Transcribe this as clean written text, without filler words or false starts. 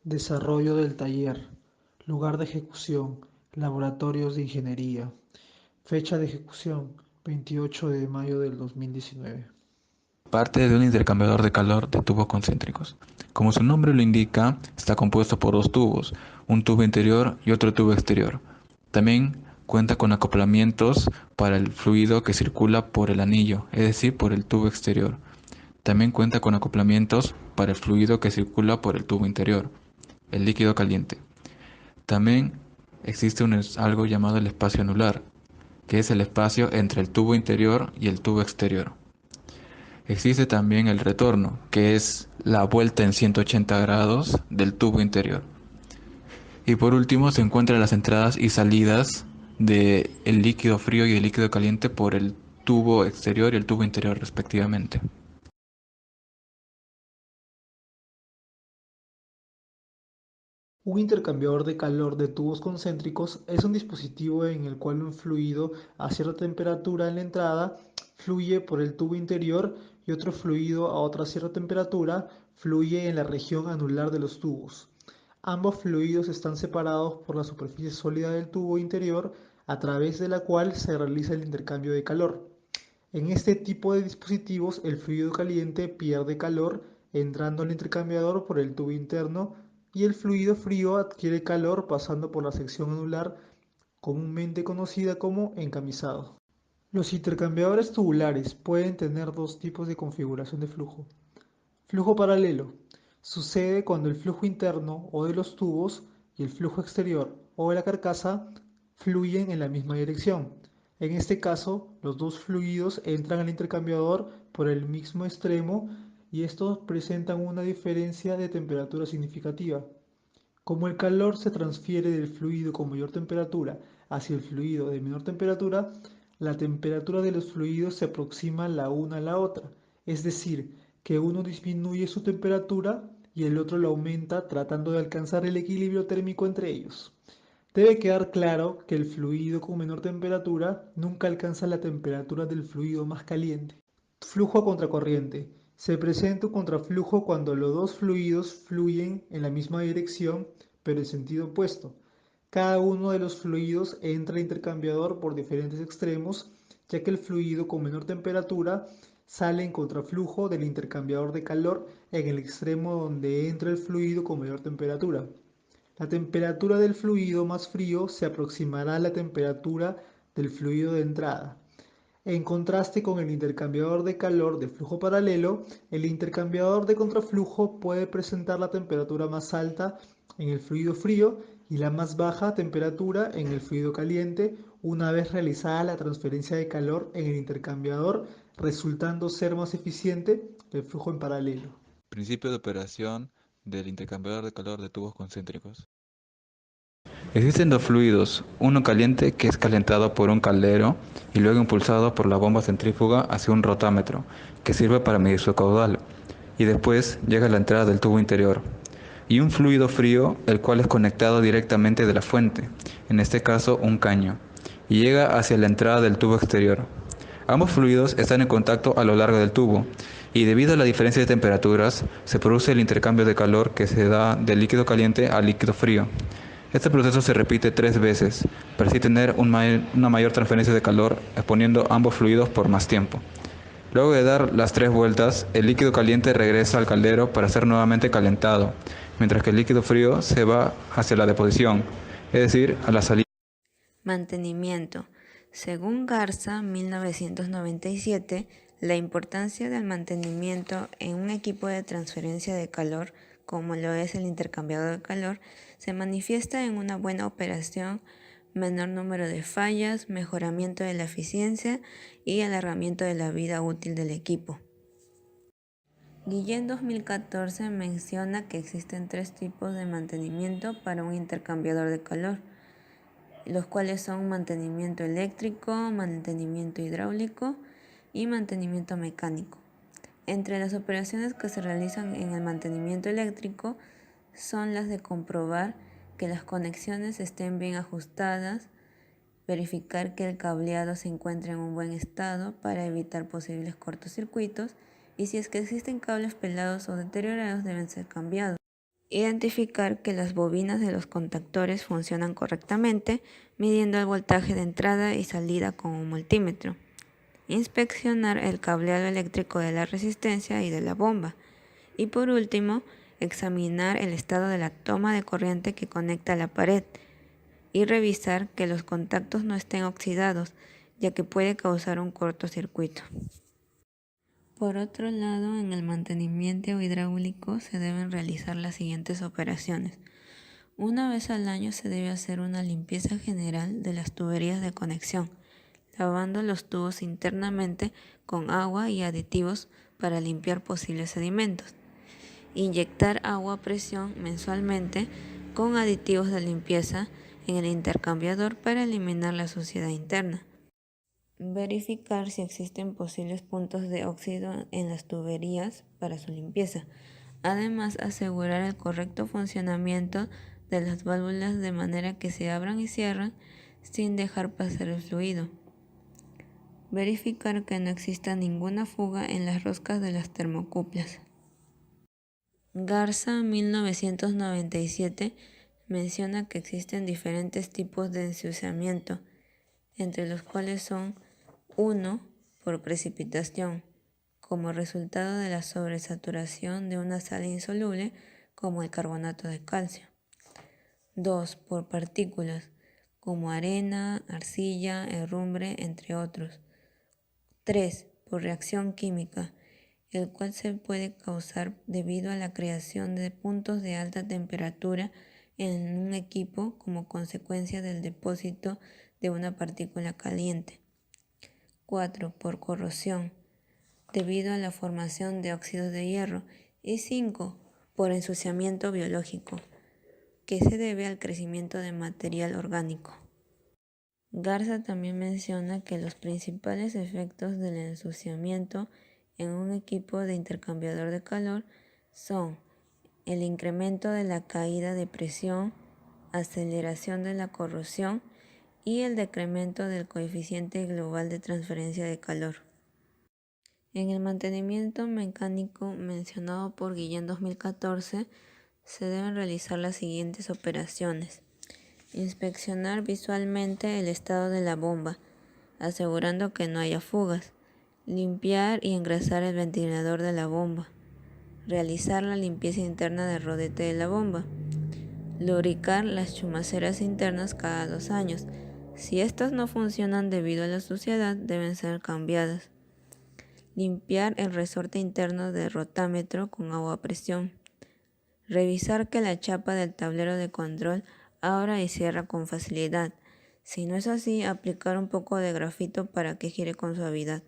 Desarrollo del taller. Lugar de ejecución. Laboratorios de ingeniería. Fecha de ejecución. 28 de mayo del 2019. Parte de un intercambiador de calor de tubos concéntricos. Como su nombre lo indica, está compuesto por dos tubos, un tubo interior y otro tubo exterior. También cuenta con acoplamientos para el fluido que circula por el anillo, es decir, por el tubo exterior. También cuenta con acoplamientos para el fluido que circula por el tubo interior, el líquido caliente. También existe algo llamado el espacio anular, que es el espacio entre el tubo interior y el tubo exterior. Existe también el retorno, que es la vuelta en 180 grados del tubo interior. Y por último se encuentran las entradas y salidas del líquido frío y el líquido caliente por el tubo exterior y el tubo interior respectivamente. Un intercambiador de calor de tubos concéntricos es un dispositivo en el cual un fluido a cierta temperatura en la entrada fluye por el tubo interior y otro fluido a otra cierta temperatura fluye en la región anular de los tubos. Ambos fluidos están separados por la superficie sólida del tubo interior a través de la cual se realiza el intercambio de calor. En este tipo de dispositivos, el fluido caliente pierde calor entrando al intercambiador por el tubo interno y el fluido frío adquiere calor pasando por la sección anular, comúnmente conocida como encamisado. Los intercambiadores tubulares pueden tener dos tipos de configuración de flujo. Flujo paralelo. Sucede cuando el flujo interno o de los tubos y el flujo exterior o de la carcasa fluyen en la misma dirección. En este caso, los dos fluidos entran al intercambiador por el mismo extremo y estos presentan una diferencia de temperatura significativa. Como el calor se transfiere del fluido con mayor temperatura hacia el fluido de menor temperatura, la temperatura de los fluidos se aproxima la una a la otra, es decir, que uno disminuye su temperatura y el otro la aumenta tratando de alcanzar el equilibrio térmico entre ellos. Debe quedar claro que el fluido con menor temperatura nunca alcanza la temperatura del fluido más caliente. Flujo a contracorriente. Se presenta un contraflujo cuando los dos fluidos fluyen en la misma dirección, pero en sentido opuesto. Cada uno de los fluidos entra al intercambiador por diferentes extremos, ya que el fluido con menor temperatura sale en contraflujo del intercambiador de calor en el extremo donde entra el fluido con mayor temperatura. La temperatura del fluido más frío se aproximará a la temperatura del fluido de entrada. En contraste con el intercambiador de calor de flujo paralelo, el intercambiador de contraflujo puede presentar la temperatura más alta en el fluido frío y la más baja temperatura en el fluido caliente una vez realizada la transferencia de calor en el intercambiador, resultando ser más eficiente el flujo en paralelo. Principio de operación del intercambiador de calor de tubos concéntricos. Existen dos fluidos, uno caliente que es calentado por un caldero y luego impulsado por la bomba centrífuga hacia un rotámetro que sirve para medir su caudal y después llega a la entrada del tubo interior. Y un fluido frío el cual es conectado directamente de la fuente, en este caso un caño, y llega hacia la entrada del tubo exterior. Ambos fluidos están en contacto a lo largo del tubo y debido a la diferencia de temperaturas se produce el intercambio de calor que se da del líquido caliente al líquido frío. Este proceso se repite 3 veces, para así tener una mayor transferencia de calor, exponiendo ambos fluidos por más tiempo. Luego de dar las 3 vueltas, el líquido caliente regresa al caldero para ser nuevamente calentado, mientras que el líquido frío se va hacia la deposición, es decir, a la salida. Mantenimiento. Según Garza, 1997, la importancia del mantenimiento en un equipo de transferencia de calor, como lo es el intercambiador de calor, se manifiesta en una buena operación, menor número de fallas, mejoramiento de la eficiencia y alargamiento de la vida útil del equipo. Guillén 2014 menciona que existen 3 tipos de mantenimiento para un intercambiador de calor, los cuales son mantenimiento eléctrico, mantenimiento hidráulico y mantenimiento mecánico. Entre las operaciones que se realizan en el mantenimiento eléctrico son las de comprobar que las conexiones estén bien ajustadas, verificar que el cableado se encuentre en un buen estado para evitar posibles cortocircuitos y si es que existen cables pelados o deteriorados deben ser cambiados. Identificar que las bobinas de los contactores funcionan correctamente, midiendo el voltaje de entrada y salida con un multímetro. Inspeccionar el cableado eléctrico de la resistencia y de la bomba. Y por último, examinar el estado de la toma de corriente que conecta a la pared y revisar que los contactos no estén oxidados, ya que puede causar un cortocircuito. Por otro lado, en el mantenimiento hidráulico se deben realizar las siguientes operaciones. Una vez al año se debe hacer una limpieza general de las tuberías de conexión, lavando los tubos internamente con agua y aditivos para limpiar posibles sedimentos. Inyectar agua a presión mensualmente con aditivos de limpieza en el intercambiador para eliminar la suciedad interna. Verificar si existen posibles puntos de óxido en las tuberías para su limpieza. Además, asegurar el correcto funcionamiento de las válvulas de manera que se abran y cierran sin dejar pasar el fluido. Verificar que no exista ninguna fuga en las roscas de las termocuplas. Garza, 1997, menciona que existen diferentes tipos de ensuciamiento, entre los cuales son 1. Por precipitación, como resultado de la sobresaturación de una sal insoluble como el carbonato de calcio. 2. Por partículas, como arena, arcilla, herrumbre, entre otros. 3. Por reacción química, el cual se puede causar debido a la creación de puntos de alta temperatura en un equipo como consecuencia del depósito de una partícula caliente. 4. Por corrosión, debido a la formación de óxidos de hierro. Y 5. Por ensuciamiento biológico, que se debe al crecimiento de material orgánico. Garza también menciona que los principales efectos del ensuciamiento en un equipo de intercambiador de calor son el incremento de la caída de presión, aceleración de la corrosión y el decremento del coeficiente global de transferencia de calor. En el mantenimiento mecánico mencionado por Guillén 2014, se deben realizar las siguientes operaciones. Inspeccionar visualmente el estado de la bomba, asegurando que no haya fugas. Limpiar y engrasar el ventilador de la bomba. Realizar la limpieza interna del rodete de la bomba. Lubricar las chumaceras internas cada 2 años. Si estas no funcionan debido a la suciedad, deben ser cambiadas. Limpiar el resorte interno del rotámetro con agua a presión. Revisar que la chapa del tablero de control abra y cierra con facilidad. Si no es así, aplicar un poco de grafito para que gire con suavidad.